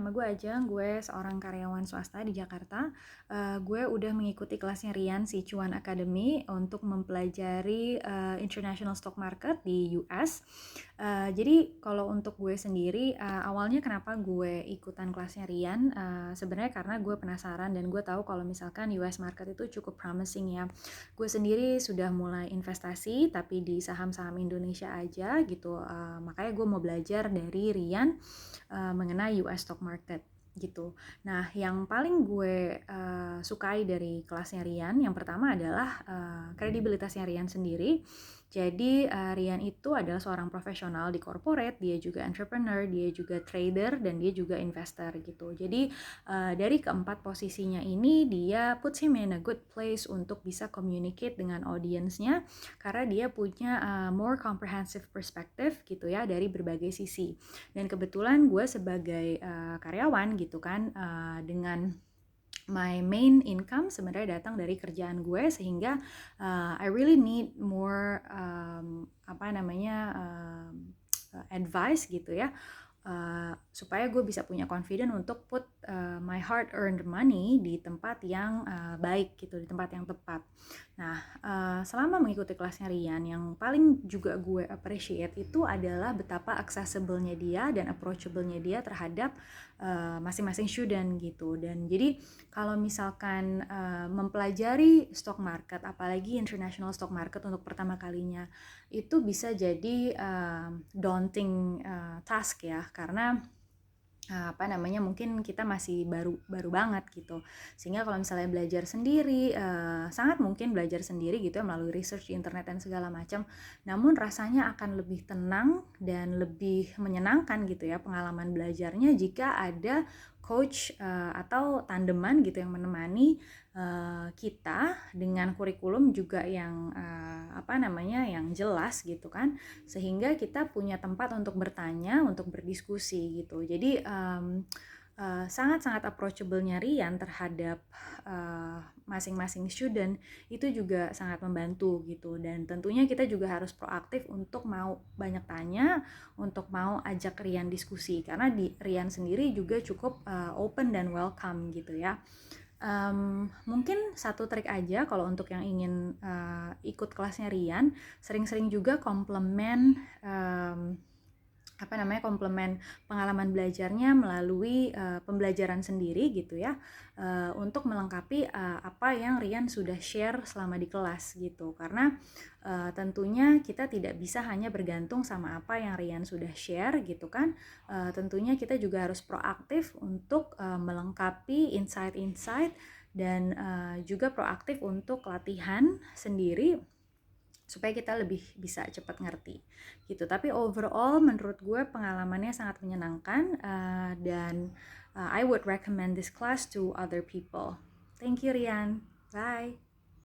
nama gue Ajeng, gue seorang karyawan swasta di Jakarta. Gue udah mengikuti kelasnya Rian Sichuan Academy untuk mempelajari international stock market di US. Jadi kalau untuk gue sendiri, awalnya kenapa gue ikutan kelasnya Rian, sebenarnya karena gue penasaran dan gue tahu kalau misalkan US market itu cukup promising ya. Gue sendiri sudah mulai investasi tapi di saham-saham Indonesia aja gitu, makanya gue mau belajar dari Rian mengenai US stock market gitu. Nah, yang paling gue sukai dari kelasnya Rian, yang pertama adalah kredibilitasnya Rian sendiri. Jadi Rian itu adalah seorang profesional di corporate, dia juga entrepreneur, dia juga trader, dan dia juga investor gitu. Jadi dari keempat posisinya ini, dia puts him in a good place untuk bisa communicate dengan audiensnya, karena dia punya more comprehensive perspective gitu ya dari berbagai sisi. Dan kebetulan gue sebagai karyawan gitu kan, dengan my main income sebenarnya datang dari kerjaan gue, sehingga I really need more advice gitu ya, supaya gue bisa punya confident untuk put my hard earned money di tempat yang baik gitu, di tempat yang tepat. Nah, selama mengikuti kelasnya Rian, yang paling juga gue appreciate itu adalah betapa accessible-nya dia dan approachable-nya dia terhadap masing-masing student gitu. Dan jadi kalau misalkan mempelajari stock market, apalagi international stock market untuk pertama kalinya, itu bisa jadi daunting task ya, karena mungkin kita masih baru banget gitu, sehingga kalau misalnya belajar sendiri, sangat mungkin belajar sendiri gitu ya, melalui research di internet dan segala macam, namun rasanya akan lebih tenang dan lebih menyenangkan gitu ya pengalaman belajarnya jika ada coach atau tandeman gitu yang menemani kita dengan kurikulum juga yang yang jelas gitu kan, sehingga kita punya tempat untuk bertanya, untuk berdiskusi gitu. Jadi sangat-sangat approachable-nya Rian terhadap masing-masing student itu juga sangat membantu gitu. Dan tentunya kita juga harus proaktif untuk mau banyak tanya, untuk mau ajak Rian diskusi, karena di Rian sendiri juga cukup open dan welcome gitu ya. Mungkin satu trik aja kalau untuk yang ingin ikut kelasnya Rian, sering-sering juga komplement komplement pengalaman belajarnya melalui pembelajaran sendiri gitu ya, untuk melengkapi apa yang Rian sudah share selama di kelas gitu. Karena tentunya kita tidak bisa hanya bergantung sama apa yang Rian sudah share gitu kan. Tentunya kita juga harus proaktif untuk melengkapi insight-insight, dan juga proaktif untuk latihan sendiri supaya kita lebih bisa cepat ngerti gitu. Tapi overall menurut gue pengalamannya sangat menyenangkan, dan I would recommend this class to other people. Thank you Rian. Bye.